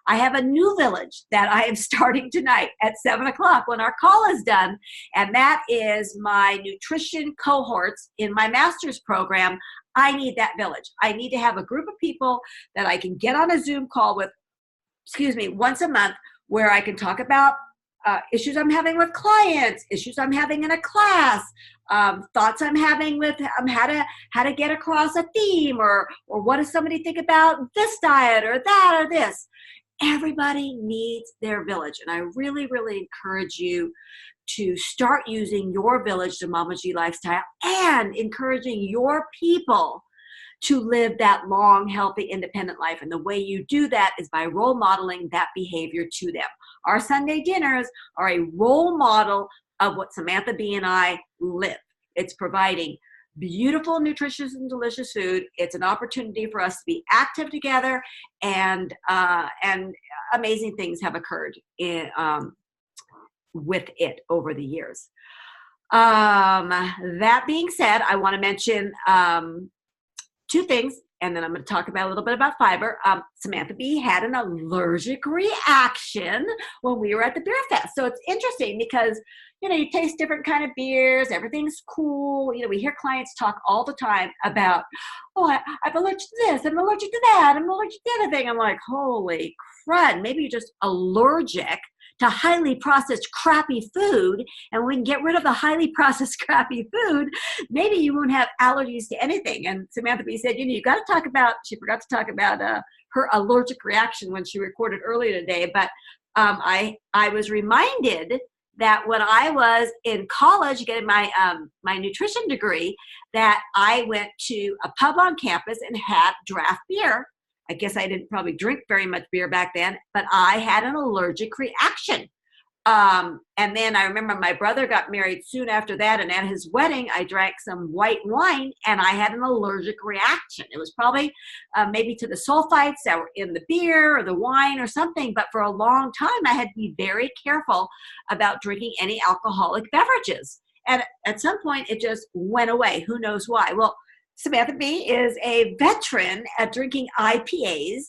I have a new village that I am starting tonight at 7 o'clock when our call is done. And that is my nutrition cohorts in my master's program. I need that village. I need to have a group of people that I can get on a Zoom call with, once a month, where I can talk about issues I'm having with clients, issues I'm having in a class, thoughts I'm having with how to get across a theme, or what does somebody think about this diet or that or this. Everybody needs their village. And I really, really encourage you to start using your village to Mama G lifestyle and encouraging your people to live that long, healthy, independent life. And the way you do that is by role modeling that behavior to them. Our Sunday dinners are a role model of what Samantha B and I live. It's providing beautiful, nutritious, and delicious food. It's an opportunity for us to be active together, and amazing things have occurred with it over the years. That being said, I want to mention 2 things, and then I'm going to talk about a little bit about fiber. Samantha B had an allergic reaction when we were at the beer fest. So it's interesting because, you taste different kind of beers. Everything's cool. We hear clients talk all the time about, oh, I'm allergic to this. I'm allergic to that. I'm allergic to the other thing. I'm like, holy crud. Maybe you're just allergic to highly processed crappy food. And when we can get rid of the highly processed crappy food, maybe you won't have allergies to anything. And Samantha B said, you got to talk about, she forgot to talk about her allergic reaction when she recorded earlier today. But I was reminded that when I was in college getting my my nutrition degree, that I went to a pub on campus and had draft beer. I guess I didn't probably drink very much beer back then, but I had an allergic reaction. And then I remember my brother got married soon after that, and at his wedding, I drank some white wine, and I had an allergic reaction. It was probably maybe to the sulfites that were in the beer or the wine or something, but for a long time, I had to be very careful about drinking any alcoholic beverages. And at some point, it just went away. Who knows why? Well, Samantha B is a veteran at drinking IPAs.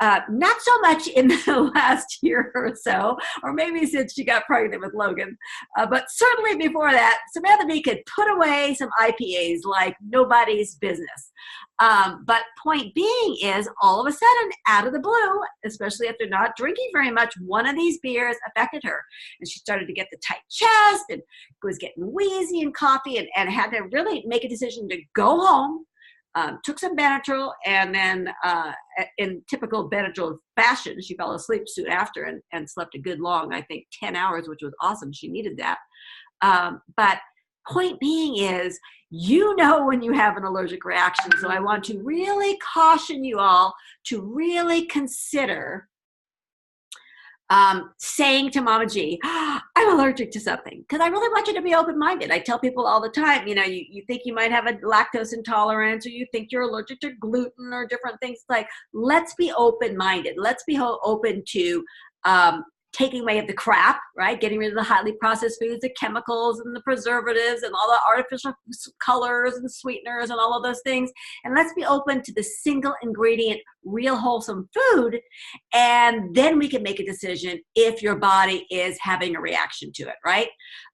Not so much in the last year or so, or maybe since she got pregnant with Logan, but certainly before that, Samantha B could put away some IPAs like nobody's business. But point being is, all of a sudden, out of the blue, especially after not drinking very much, one of these beers affected her. And she started to get the tight chest and was getting wheezy and coughy, and had to really make a decision to go home. Took some Benadryl, and then in typical Benadryl fashion, she fell asleep soon after and slept a good long, I think, 10 hours, which was awesome. She needed that. But point being is, when you have an allergic reaction. So I want to really caution you all to really consider saying to Mama G, I'm allergic to something, because I really want you to be open-minded. I tell people all the time, you think you might have a lactose intolerance, or you think you're allergic to gluten or different things. Like, let's be open-minded. Let's be open to taking away the crap, right? Getting rid of the highly processed foods, the chemicals and the preservatives and all the artificial colors and sweeteners and all of those things. And let's be open to the single ingredient, real wholesome food. And then we can make a decision if your body is having a reaction to it, right?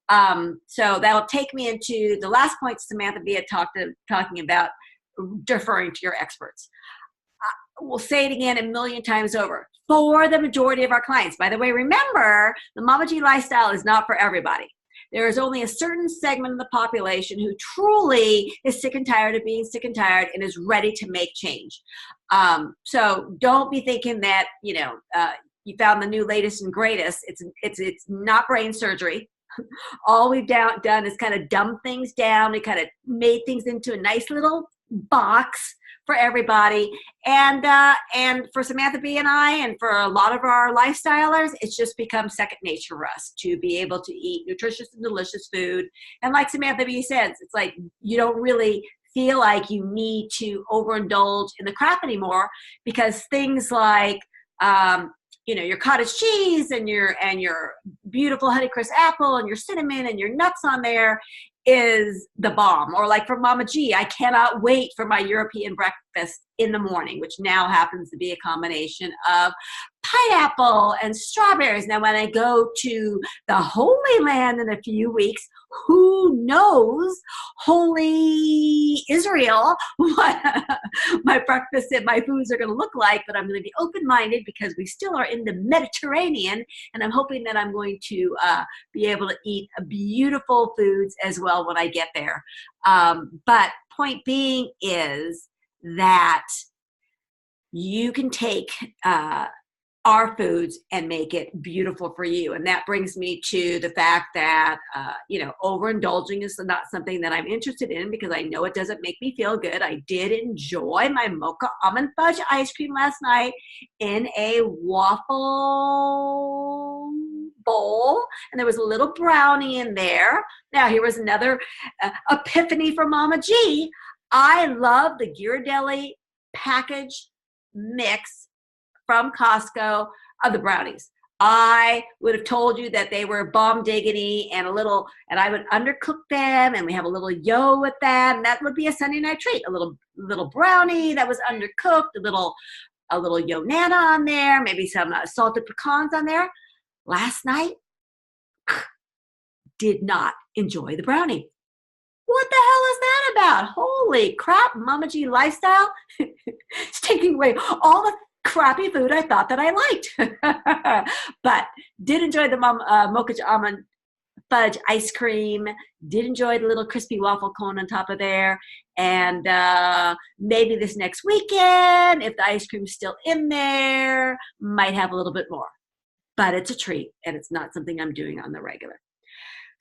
So that'll take me into the last point Samantha B had talking about, deferring to your experts. We'll say it again a million times over. For the majority of our clients, by the way, remember, the Mama G lifestyle is not for everybody. There is only a certain segment of the population who truly is sick and tired of being sick and tired and is ready to make change. So don't be thinking that, you found the new latest and greatest. It's not brain surgery. All we've done is kind of dumb things down. We kind of made things into a nice little box for everybody. And for Samantha B and I, and for a lot of our lifestylers, it's just become second nature for us to be able to eat nutritious and delicious food. And like Samantha B says, it's like you don't really feel like you need to overindulge in the crap anymore, because things like your cottage cheese and your beautiful Honeycrisp apple and your cinnamon and your nuts on there is the bomb. Or like for Mama G, I cannot wait for my European breakfast in the morning, which now happens to be a combination of pineapple and strawberries. Now, when I go to the Holy Land in a few weeks, who knows, Holy Israel, what my breakfast and my foods are going to look like, but I'm going to be open-minded because we still are in the Mediterranean, and I'm hoping that I'm going to be able to eat beautiful foods as well when I get there. But point being is that you can take our foods and make it beautiful for you. And that brings me to the fact that, overindulging is not something that I'm interested in, because I know it doesn't make me feel good. I did enjoy my mocha almond fudge ice cream last night in a waffle bowl, and there was a little brownie in there. Now, here was another epiphany for Mama G. I love the Ghirardelli package mix from Costco of the brownies. I would have told you that they were bomb diggity and I would undercook them, and we have a little yo with them. That would be a Sunday night treat. A little brownie that was undercooked, a little yo nana on there, maybe some salted pecans on there. Last night, did not enjoy the brownie. What the hell is that about? Holy crap, Mama G lifestyle. It's taking away all the crappy food I thought that I liked. But did enjoy the mocha almond fudge ice cream. Did enjoy the little crispy waffle cone on top of there. And maybe this next weekend, if the ice cream's still in there, might have a little bit more. But it's a treat, and it's not something I'm doing on the regular.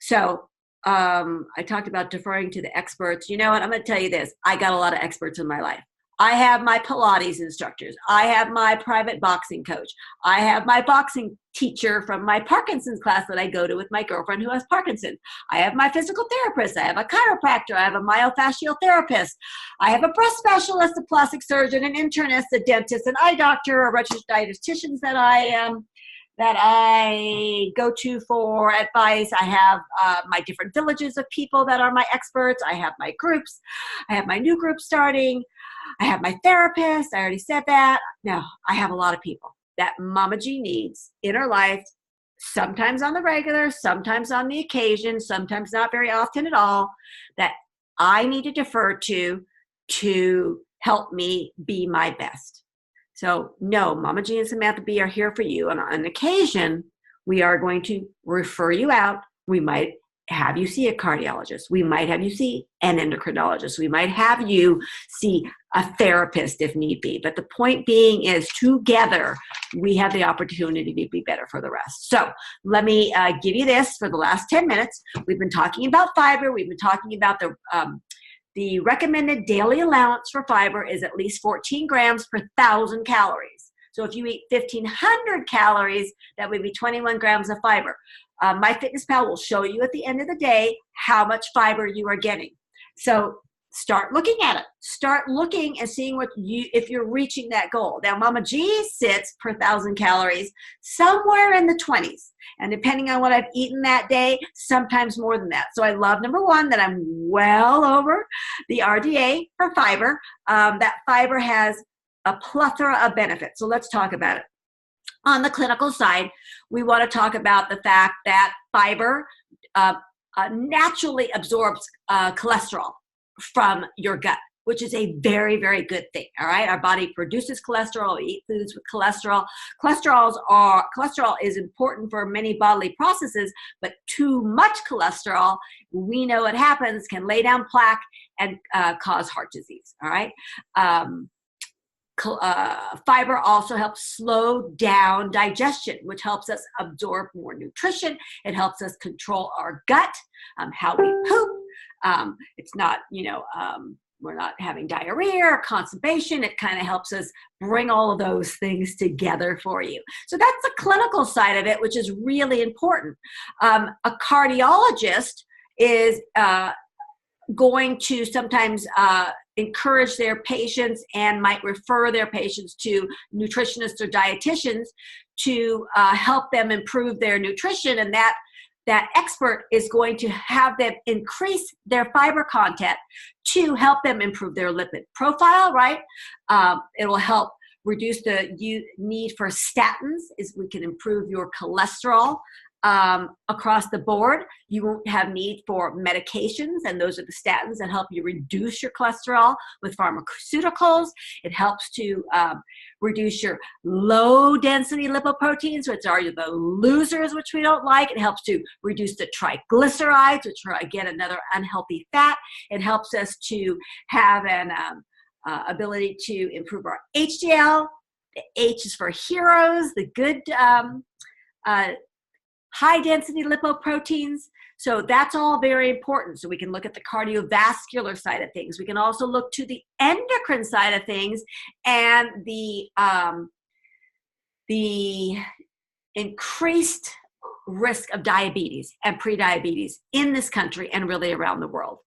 So I talked about deferring to the experts. You know what? I'm going to tell you this. I got a lot of experts in my life. I have my Pilates instructors. I have my private boxing coach. I have my boxing teacher from my Parkinson's class that I go to with my girlfriend who has Parkinson's. I have my physical therapist. I have a chiropractor. I have a myofascial therapist. I have a breast specialist, a plastic surgeon, an internist, a dentist, an eye doctor, a registered dietitian that I go to for advice. I have my different villages of people that are my experts. I have my groups. I have my new group starting. I have my therapist. I already said that. No, I have a lot of people that Mama G needs in her life, sometimes on the regular, sometimes on the occasion, sometimes not very often at all, that I need to defer to help me be my best. So no, Mama G and Samantha B are here for you. And on occasion, we are going to refer you out. We might have you see a cardiologist. We might have you see an endocrinologist. We might have you see a therapist if need be. But the point being is, together, we have the opportunity to be better for the rest. So let me give you this for the last 10 minutes. We've been talking about fiber. We've been talking about the recommended daily allowance for fiber is at least 14 grams per 1,000 calories. So if you eat 1,500 calories, that would be 21 grams of fiber. MyFitnessPal will show you at the end of the day how much fiber you are getting. So start looking at it. Start looking and seeing if you're reaching that goal. Now, Mama G sits per 1,000 calories somewhere in the 20s. And depending on what I've eaten that day, sometimes more than that. So I love, number one, that I'm well over the RDA for fiber. That fiber has a plethora of benefits. So let's talk about it. On the clinical side, we want to talk about the fact that fiber naturally absorbs cholesterol from your gut, which is a very, very good thing. All right. Our body produces cholesterol. We eat foods with cholesterol. Cholesterol is important for many bodily processes, but too much cholesterol, we know what happens, can lay down plaque and cause heart disease. All right. Fiber also helps slow down digestion, which helps us absorb more nutrition. It helps us control our gut, how we poop. It's not, we're not having diarrhea or constipation. It kind of helps us bring all of those things together for you. So that's the clinical side of it, which is really important. A cardiologist is going to sometimes encourage their patients and might refer their patients to nutritionists or dietitians to help them improve their nutrition, and that expert is going to have them increase their fiber content to help them improve their lipid profile, right? It will help reduce the need for statins, as we can improve your cholesterol across the board. You won't have need for medications, and those are the statins that help you reduce your cholesterol with pharmaceuticals. It helps to reduce your low density lipoproteins, which are the losers, which we don't like. It helps to reduce the triglycerides, which are, again, another unhealthy fat. It helps us to have an ability to improve our HDL. The H is for heroes, the good high density lipoproteins. So that's all very important. So we can look at the cardiovascular side of things. We can also look to the endocrine side of things and the increased risk of diabetes and prediabetes in this country and really around the world.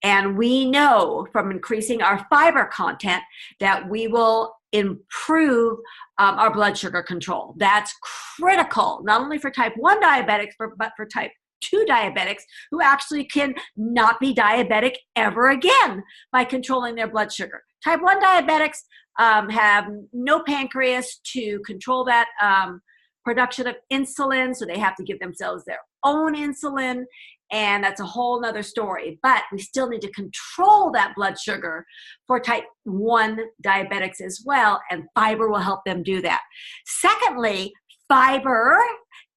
And we know from increasing our fiber content that we will improve our blood sugar control. That's critical, not only for type 1 diabetics, but for type 2 diabetics who actually can not be diabetic ever again by controlling their blood sugar. Type 1 diabetics have no pancreas to control that production of insulin, so they have to give themselves their own insulin, and that's a whole nother story. But we still need to control that blood sugar for type 1 diabetics as well, and fiber will help them do that. Secondly, fiber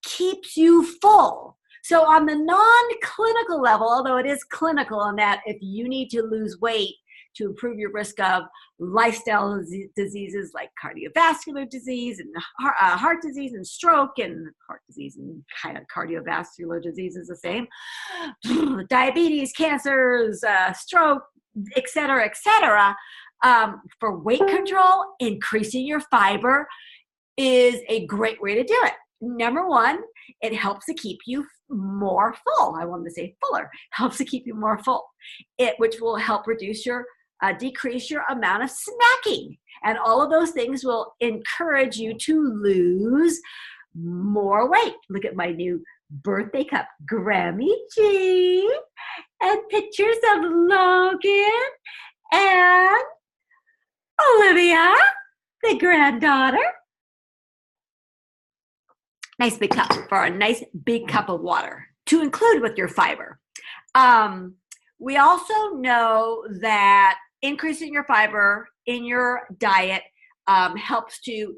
keeps you full. So on the non-clinical level, although it is clinical in that if you need to lose weight to improve your risk of lifestyle diseases like cardiovascular disease and heart disease and stroke, and heart disease and kind of cardiovascular disease is the same, diabetes, cancers, stroke, et cetera, for weight control, increasing your fiber is a great way to do it. Number one, it helps to keep you more full. I wanted to say fuller. Helps to keep you more full, which will help reduce your decrease your amount of snacking. And all of those things will encourage you to lose more weight. Look at my new birthday cup, Grammy G, and pictures of Logan and Olivia, the granddaughter. Nice big cup for a nice big cup of water to include with your fiber. We also know that increasing your fiber in your diet helps to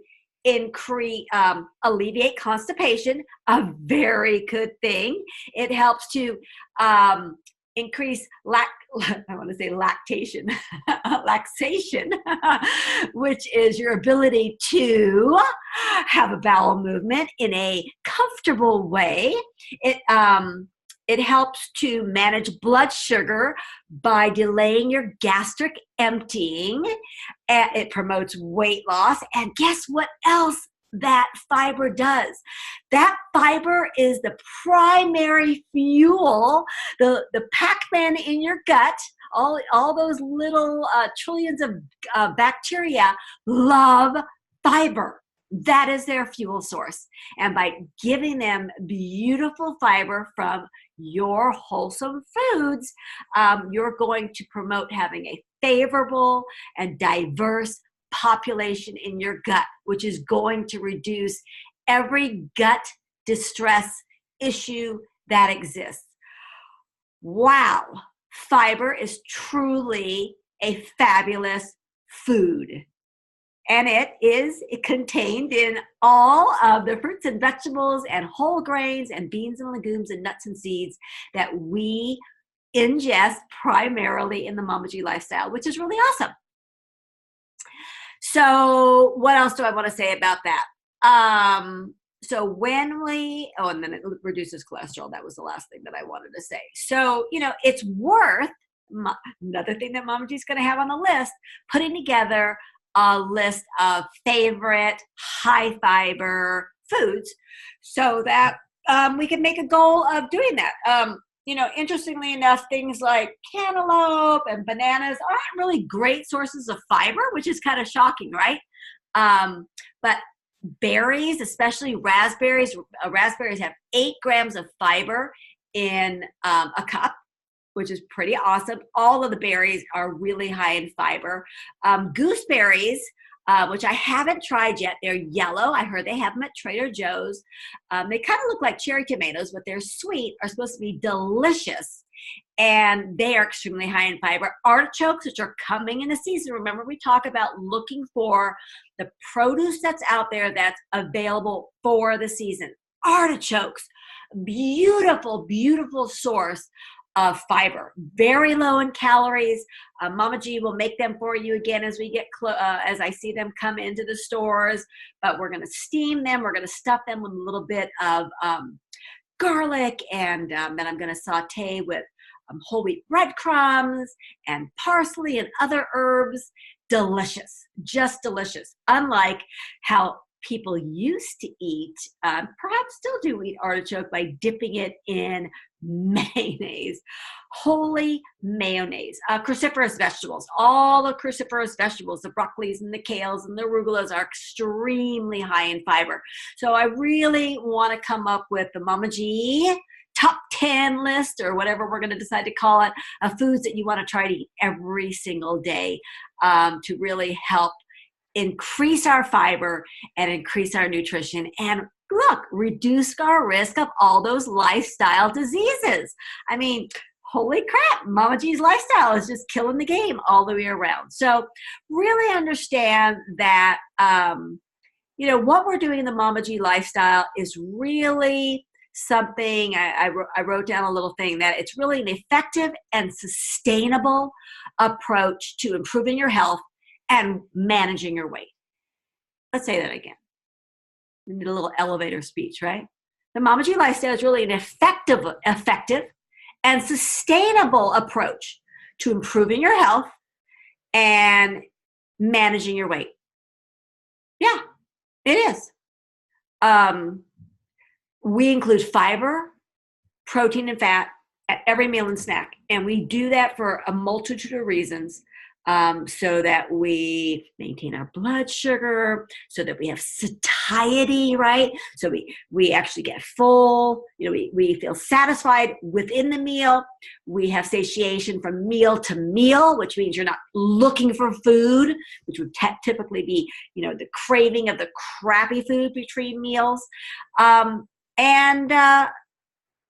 alleviate constipation, a very good thing. It helps to increase laxation, which is your ability to have a bowel movement in a comfortable way. It helps to manage blood sugar by delaying your gastric emptying. It promotes weight loss. And guess what else that fiber does? That fiber is the primary fuel, the Pac-Man in your gut. All those little trillions of bacteria love fiber. That is their fuel source. And by giving them beautiful fiber from your wholesome foods, you're going to promote having a favorable and diverse population in your gut, which is going to reduce every gut distress issue that exists. Wow, fiber is truly a fabulous food. And it is contained in all of the fruits and vegetables and whole grains and beans and legumes and nuts and seeds that we ingest primarily in the Mama G lifestyle, which is really awesome. So what else do I want to say about that? So when we, oh, and then it reduces cholesterol. That was the last thing that I wanted to say. So, it's worth, another thing that Mama G's going to have on the list, putting together a list of favorite high fiber foods so that we can make a goal of doing that. Interestingly enough, things like cantaloupe and bananas aren't really great sources of fiber, which is kind of shocking, right? But berries, especially raspberries have 8 grams of fiber in a cup, which is pretty awesome. All of the berries are really high in fiber. Gooseberries, which I haven't tried yet. They're yellow. I heard they have them at Trader Joe's. They kind of look like cherry tomatoes, but they're sweet, are supposed to be delicious. And they are extremely high in fiber. Artichokes, which are coming in the season. Remember, we talk about looking for the produce that's out there that's available for the season. Artichokes, beautiful, beautiful source of fiber, very low in calories. Mama G will make them for you again as we get as I see them come into the stores. But we're going to steam them. We're going to stuff them with a little bit of garlic, and then I'm going to saute with whole wheat breadcrumbs and parsley and other herbs. Delicious, just delicious. Unlike how people used to eat, perhaps still do eat artichoke by dipping it in mayonnaise. Holy mayonnaise. Cruciferous vegetables. All the cruciferous vegetables, the broccolis and the kales and the arugulas, are extremely high in fiber. So I really want to come up with the Mama G top 10 list, or whatever we're going to decide to call it, of foods that you want to try to eat every single day to really help increase our fiber and increase our nutrition, and look, reduce our risk of all those lifestyle diseases. I mean, holy crap, Mama G's lifestyle is just killing the game all the way around. So really understand that, what we're doing in the Mama G lifestyle is really something. I wrote down a little thing that it's really an effective and sustainable approach to improving your health and managing your weight. Let's say that again. We need a little elevator speech, right? The Mama G lifestyle is really an effective and sustainable approach to improving your health and managing your weight. Yeah, it is. We include fiber, protein, and fat at every meal and snack. And we do that for a multitude of reasons. So that we maintain our blood sugar, so that we have satiety, right? So we actually get full, we feel satisfied within the meal. We have satiation from meal to meal, which means you're not looking for food, which would typically be, the craving of the crappy food between meals. And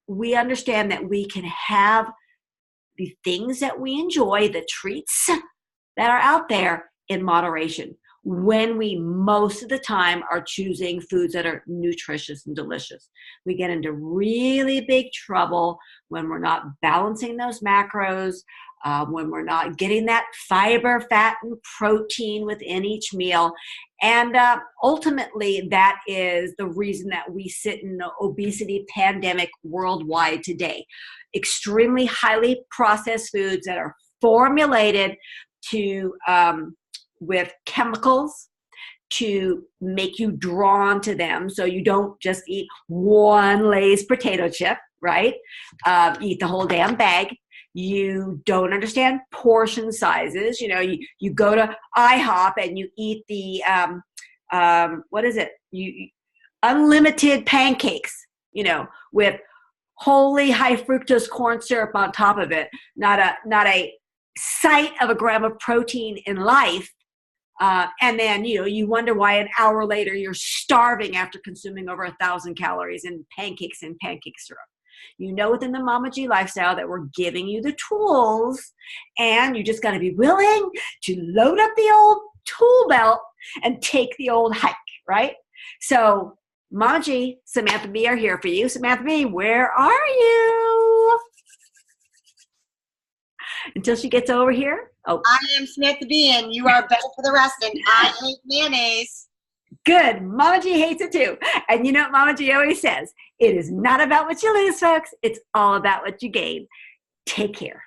we understand that we can have the things that we enjoy, the treats that are out there, in moderation, when we most of the time are choosing foods that are nutritious and delicious. We get into really big trouble when we're not balancing those macros, when we're not getting that fiber, fat, and protein within each meal. And ultimately, that is the reason that we sit in an obesity pandemic worldwide today. Extremely highly processed foods that are formulated to with chemicals to make you drawn to them, so you don't just eat one Lay's potato chip, right? Eat the whole damn bag. You don't understand portion sizes. You go to IHOP and you eat the what is it? You unlimited pancakes, with wholly high fructose corn syrup on top of it. Not a sight of a gram of protein in life, and then you wonder why an hour later you're starving after consuming over 1,000 calories in pancakes and pancake syrup. You know within the Mama G lifestyle that we're giving you the tools, and you just got to be willing to load up the old tool belt and take the old hike, right? So Mama G, Samantha B are here for you. Samantha B, where are you? Until she gets over here. Oh, I am Samantha B, and you are better for the rest, and I hate mayonnaise. good. Mama G hates it too. And you know what Mama G always says? It is not about what you lose, folks. It's all about what you gain. Take care.